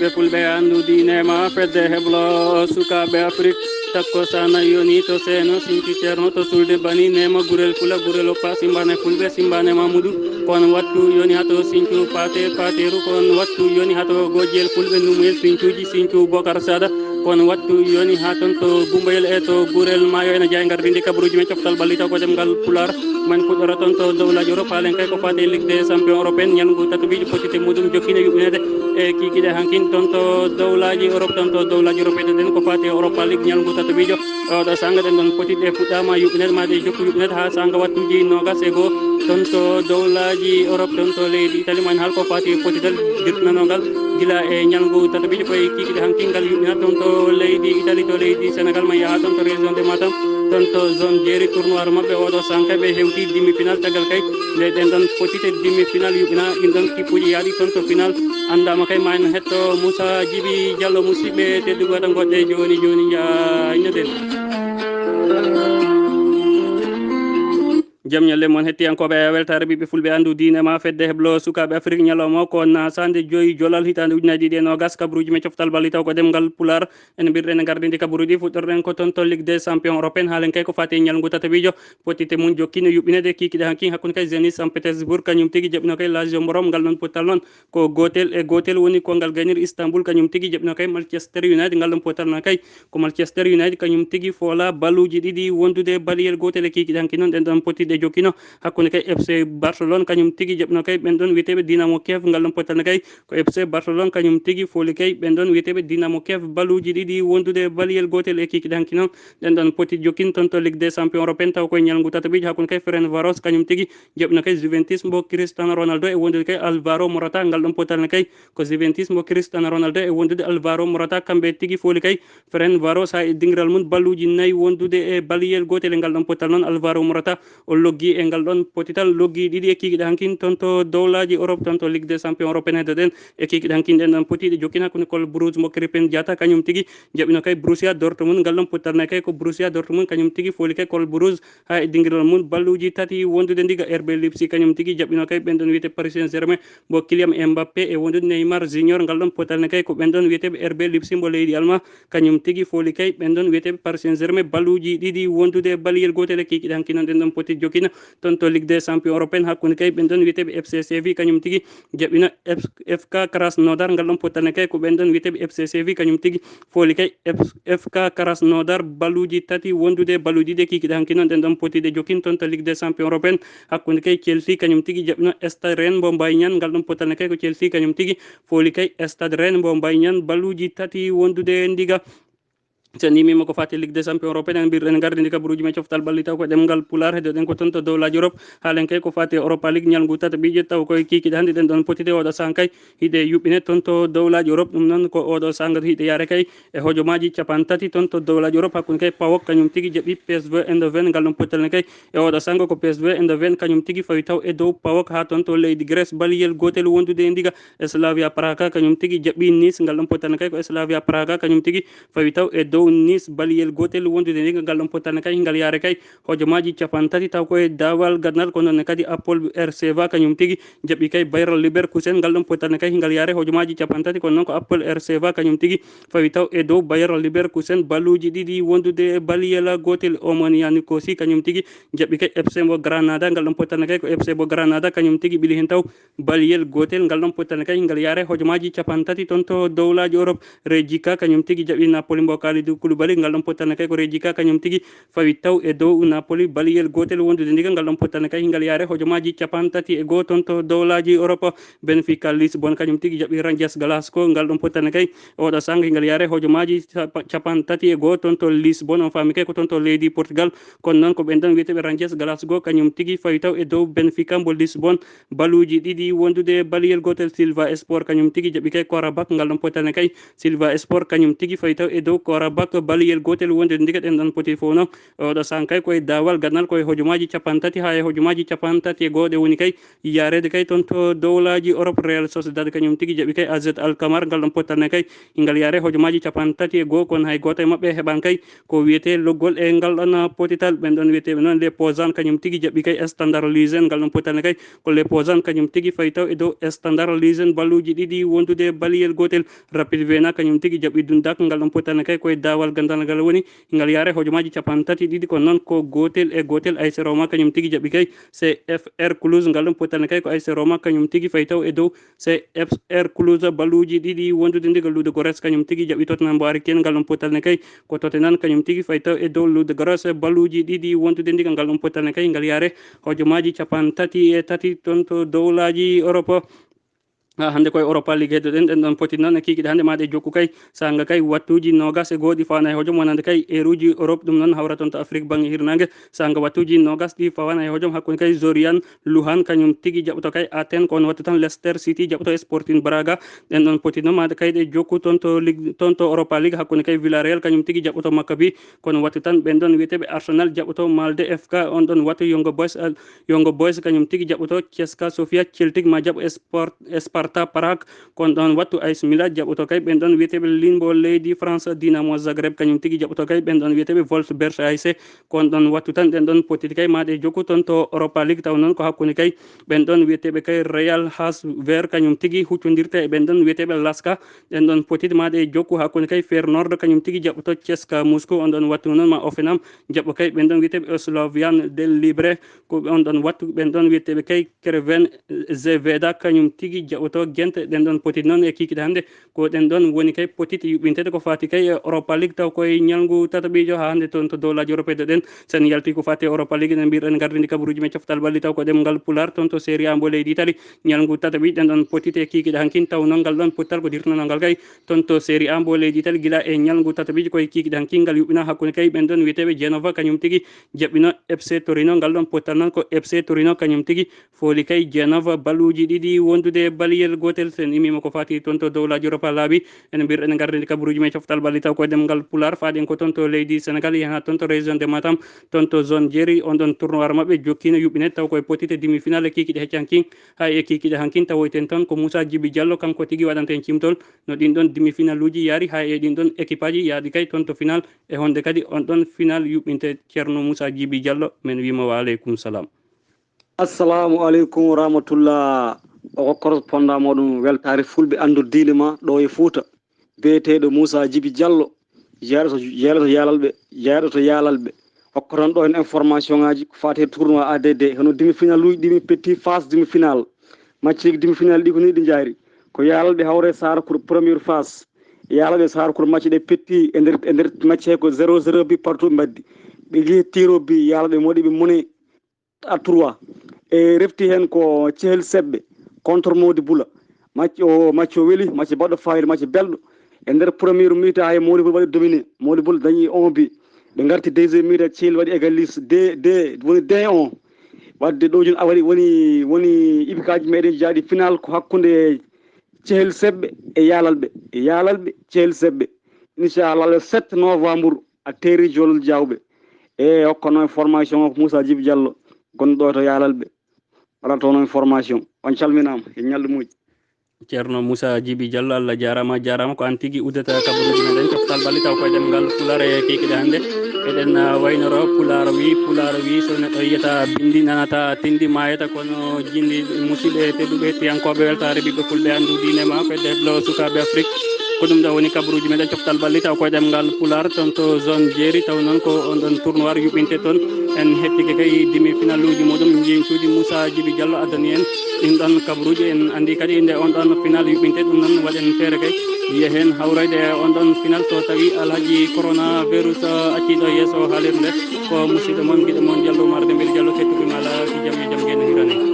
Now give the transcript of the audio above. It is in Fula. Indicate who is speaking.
Speaker 1: ɓiɓɓe fulɓe andude nema fedde heblo sukaɓe afrique takko sana yoni to seno sinki ceerno to sulde bani nema gurel fula gurel oppa simbane fulɓe simbane mamoudou kon wattu yoni hato sincu pateru kon wattu yoni hato gojjel fulɓe numuyel sincuji sincu bocar sada kon wattu yoni ha toon to gumbayel e to gurel mayo ene jeeya gardidi kabruji men coftal ballita ko demgal pular man fuɗɗora toon to dowlaji europe halen kay ko fate ligue des champion européenne ñalngu tatoɓiɗo potite muɗum jokkine yuɓinede e kikiɗe hankin toon to dowlaji europe toon to dowlaji europe den ko fate europa ligue ñalngu tatoɓijo oɗo sanga ɗen ɗon potitɗe fuɗɗama yuɓinede made jokku yuɓinede ha sanga wattuji nogas e goho toon to dowlaji europe toon to leydi italie man haal ko fati potitel dirtinanogal gila e ñalngu tatoɓijo koye kikiɗe hankingal yuɓinat toon to leydi italie to leydi sénégal man yaha toon to région de matam toon to zone jeeri tournoi mabɓe oɗo sanka ɓe hewti demi final tagal kay nde ɗen ɗon potite demi final yuɓina ɗin ɗon kippuji yaaɗi toon to final andama kay ma en hetto moussa djiby diallo musidɓe teddugoɗo goɗɗe joni joni jañoden jam ñalle moon hettiyankoɓe weltare ɓiɓɓe fulɓe andu dinema fedde heblo sukaɓe afrique ñalawma kon sande joyi jolal hitande ujunaji ɗi e nogas kabruji men coftal balli taw ko demgal pular ene mbirɗen gardidi kabruji fuɗɗorɗen ko toon to ligue des champion européenne haalen kay ko fati ñalngu tataɓijo potite mum jokkino yuɓɓinede kikiɗe hanki hakkude kay jenis saint pétersbourg kañum tigui jaɓino kay lazio borom ngal ɗon pottal noon ko gotel e gotel woni kongal gaynir istanbul kañum tigui jaɓino kay manchester united ngal ɗon pottal noon kay ko manchester united kañum tigui foola balluji ɗiɗi wondude baliyel gotel e kikiɗe hanki noon ɗen ɗon potide jokkino hakkude kay fc barcelone kañum tigui jaɓno kay ɓen ɗon wiyeteɓe dinamo kiev ngal ɗon pottalne kay ko fc barcelone kañum tigui fooli kay ɓen ɗon wiyeteɓe dinamo kiev baluji ɗiɗi wondude baliyel gotel e kikiɗe hanki noon ɗen ɗon poti jokkin toon to ligue des champion européenne taw koye ñalngu tataɓijo hakkude kay ferenc varos kañum tigui jaɓno kay juventus mbo cristiano ronaldo e wondude kay alvaro morata ngal ɗon pottalne kay ko juventus mbo cristiano ronaldo e wondude alvaro morata kamɓe tigui fooli kay ferenc varos ha e dingiral mum balluji nayyi wondude e baliyel gotel e ngal ɗon pottal noon alvaro morata o loggi e ngal ɗon potital loggi ɗiɗi e kikiɗe hankin toon to dowlaji europe toon to ligue des champion européenne hedde ɗen e kikiɗe hankin ɗen ɗon potiɗe jokkina hakkude kol brouge mo cripen diata kañum tigui jaɓino kay Borussia Dortmund ngal ɗon pottalne kay ko Borussia Dortmund kañum tigui fooli kay kol brouge ha e dinguiral mum balluji tati wondude ndiga RB Leipzig kañum tigui jaɓino kay ɓen ɗon wiyete Paris Saint-Germain mo Kylian Mbappé e wondude Neymar junior ngal ɗon pottalne kay ko ɓen ɗon wiyeteɓe RB Leipzig mo leydi allemand kañum tigui fooli kay ɓen ɗon wiyeteɓe Paris Saint-Germain balluji ɗiɗi wondude baliyel gotel e kikiɗe hanki noon ɗen ɗon poti jokkina toon to ligue des champion européenne hakkude kay ɓen ɗon wiyeteɓe FC Séville kañum tigui jaɓino FK Krasnodar ngal ɗon pottalne kay ko ɓen ɗon wiyeteɓe FC Séville kañum tigui fooli kay FK Krasnodar balluji tati wondude balluji ɗiɗi kikiɗe hanki noon ɗen ɗon potide jokkin toon to ligue des champion européenne hakkude kay Chelsea kañum tigui jaɓino Stade Rennes mbo Mbayñan ngal ɗon pottalne kay ko Chelsea kañum tigui fooli kay Stade Rennes mbo Mbayñan balluji tati wondude ndiga so nimima ko fati ligue des champion européenne en mbirɗen gardidi kabaruji men coftal balli taw ko ɗemgal pular hedde ɗen ko toon to dowlaji europe haalen kay ko fati europa ligue ñalngu tataɓiƴe taw koye kikiɗe hannde ɗen ɗon potide oɗo sang kay hiɗe yuɓɓine toon to dowlaji europe ɗum noon ko oɗo sang hiɗe yaare kay e hojomaji capan tati toon to dowlaji europe hakkude kay pawok kañum tigui jaɓi PSV Eindhoven ngal ɗon pottalne kay e oɗo sang ko PSV Eindhoven kañum tigui fawi taw e dow pawok ha toon to leydi Grèce baliyel gotel wondude ndiga Slavia Praga kañum tigui jaɓi Nice ngal ɗon pottalne kay ko Slavia Praga kañum tigui fawi taw e dow Nice baliyel gotel wondude ndiga ngal ɗon pottalne kay ngal yaare kay hojomaji capan tati taw koye dawal gandal ko noon kadi Apple RCV kañum tigui jaɓi kay Bayer Leverkusen ngal ɗon pottalne kay ngal yaare hojomaji capan tati kono noon ko Apple RCV kañum tigui fawi taw e dow Bayer Leverkusen balluji ɗiɗi wondude baliyel gotel Omonia Nicosie kañum tigui jaɓi kay FC mo Granada ngal ɗon pottalne kay ko FC mo Granada kañum tigui ɓili hen taw baliyel gotel ngal ɗon pottalne kay ngal yaare hojomaji capan tati toon to dowlaji Europe Rijeka kañum tigui jaɓi Napoli mbo Kalidou Koulibaly ngal ɗon pottalne kay ko Rijeka kañum tigui fawi taw e dow Napoli baliyel gotel wondude ndiga ngal ɗon pottalne kay ngal yaare hojomaji capan tati e goho toon to dowlaji Europe Benfica Lisbonne kañum tigui jaɓi Rangers Glasgow ngal ɗon pottalne kay oɗo sang ngal yaare hojomaji capan tati e goho toon to Lisbonne on faami kay ko toon to leydi Portugal kono noon ko ɓen ɗon wiyeteɓe Rangers Glasgow kañum tigui fawi taw e dow Benfica mbo Lisbonne balluji ɗiɗi wondude baliyel gotel Silva Sport kañum tigui jaɓi kay Korabak ngal ɗon pottalne kay Silva Sport kañum tigui fawi taw e dow Korabak pak baliyel gotel wonde ndigat en dan poti fono do sankay koy dawal ganal koy hojumaji capantati ha hojumaji capantati gode woni kay yarede kay ton to dowlaji Europe Real Sociedad kanyum tigi jabi kay AZ Alkmaar ngal don potane kay ngal yare hojumaji capantati go kon hay goto mabbe heban kay ko wiete loggol e ngal don potital ben don wiete non les posant kanyum tigi jabi kay standard lizen ngal don potane kay ko les posant kanyum tigi faytaw e do standard lizen baluji didi wondude baliyel gotel rapid vena kanyum tigi jabi dun dak ngal don potane kay koy dawal gandal ngal woni ngal yare hojumaji capantati didi ko non ko gotel e gotel ay Roma kanyum tigi jabi kay CFR Cluj ngal don potane kay ko ay Roma kanyum tigi faytaw e do CFR Cluj baluji didi wondude ndigal lude gores kanyum tigi jabi Tottenham bo ari ken ngal don potane kay ko Tottenham kanyum tigi faytaw e do lude gores baluji didi wondude ndigal ngal don potane kay ngal yare hojumaji capantati e tati ton to dowlaji Europe hande koy Europa League heddo den don poti non kiki hande maade jokku kay sanga kay wattuji nogas e godi fana e hojom wonande kay eruji Europe dum non hawraton to Afrique bangi hirnange sanga wattuji nogas di fana e hojom hakkon kay Zorian Luhan kanyum tigi jabto kay Aten kon wattu tan Leicester City jabto Sporting Braga den don poti non maade kay de jokku tonto Ligue tonto Europa League hakkon kay Villarreal kanyum tigi jabto Maccabi kon wattu tan ben don wietebe Arsenal jabto Malde FK on don wattu Young Boys kanyum tigi jabto CSKA Sofia Celtic ma jab Sparta Prague kon don wattu AS Milan jaɓoto kay ɓen ɗon wiyeteɓe Limbo leydi France Dynamo Zagreb kañum tigi jaɓoto kay ɓen ɗon wiyeteɓe Wolfsberg AS kon ɗon wattu tan ɗen ɗon potiti kay maɗe jokku ton to Europa League taw noon ko hakkude kay ɓen ɗon wiyeteɓe kay Real Hasver kañum tigi huccodirta e ɓen ɗon wiyeteɓe Laska ɗen ɗon potiti maɗe jokku hakkude kay Feyenoord kañum tigi jaɓoto CSKA Moscou on ɗon wattu noon ma Hoffenheim jaɓo kay ɓen ɗon wiyeteɓe Slovian del Libre ko on ɗon wattu ɓen ɗon wiyeteɓe kay Crven Zvezda kañum tigi jaɓoto Gent den don potiti non e kikide hande ko den don woni kay potiti yubintede ko fati kay Europa League taw koy ñalngu tatabijo ha hande ton to dowlaji européde den sen yalti ko fati Europa League en bir en gardini kabaruji men coftal balli taw ko dem ngal pular ton to Serie A mbo leydi Italie ñalngu tatabi den don potiti e kikide hankin taw non ngal don pottal ko dirtano ngal kay ton to Serie A mbo leydi Italie gila e ñalngu tatabi ko kikide hankin ngal yubina hakkunde kay ben don witebe Genova kanyum tigi jabbino FC Torino ngal don pottal non ko FC Torino kanyum tigi foli kay Genova baluji didi wondude baliyel gotel sen imima ko fati ton to dowlaji Europa laabi en bir en garde kabaruji men coftal balli taw ko dem ngal pular faaden ko ton to leydi Sénégal yaha ton to région de Matam ton to zone Djeri on don tournoi mabbe jokkino yubine taw koy potite demi finale kikide heccankin ha e kikide hankin tawoyten ton ko Moussa Djibi Diallo kanko tigi wadanten cimtol no din don demi finale uji yari ha e din don équipe aji yaadi kay ton to final e honde kadi on don final yubinte Ceerno Moussa Djibi Diallo men wima wa aleykum salam.
Speaker 2: Assalamu aleykum wa rahmatullah. O correspondant moɗum weltare fulɓe andu diine ma ɗo e Fouta biyeteɗo Moussa Djibi Diallo jeeɗoto yalalɓe hokkoton ɗo hen information ngaji ko fate tournoi ADD hono demi final uji ɗimi petit phase demi final match demi final ɗi ko ni ɗi jaari ko yalalɓe hawre sara pour première phase yalalɓe sara pour match ɗe petit e nder match he ko 0-0 bi partout mbaddi ɓe jeehi tiro bi yalalɓe moɗi ɓe moni à 3 e refti hen ko Cehel Sebbe contre Modi Bula match o weli match baɗɗo fayida match belɗo e nder première mi-temps hay Modi Bula waɗi dominé Modi Bula dañi 1 but ɓe garti deuxième mi-temps Cehel waɗi égalise woni 2-1 wadde ɗo joni woni ibikaji meɗen jaaɗi final ko hakkude Cehel Sebbe e yalalɓe Cehel Sebbe inchallah le 7 novembre a terri jolol jawɓe e hokkono information o Moussa Djibi Diallo gonɗo to yalalɓe waɗa toon information on calminama e ñalɗo muji
Speaker 1: Ceerno Moussa Djibi Diallo Allah jarama ko an tigi uddata kabaruji meɗen coftal balli taw koye ɗemgal pular e kikide hande eɗen waynoro pular wi so neɗɗo yiyata bindi nanata tindi mayata kono jindi musidɓe tedduɓe tiyankoɓe weltare ɓiɓɓe fulɓe andu dinema fedde heblo sukaɓe Afrique ko ɗum ɗo woni kabaruji meɗen coftal balli taw koye ɗemgal pular ton to zone Djeri taw noon ko on ɗon tournoi yuɓinte toon en hettike kay demi final uji muɗum jeeytuji Moussa Djibi Diallo addani en ɗin ɗon kabaruji en andi kadi nde on ɗon final yuɓinte ɗum noon waɗen feere kay yehen hawrede on ɗon final so tawi alhaji coronavirus acciɗo yesso haalirde ko musidɗo moon guiɗo moon Diallo marde mbeli Diallo kettuɗum ala ki jam e jam gueno hirane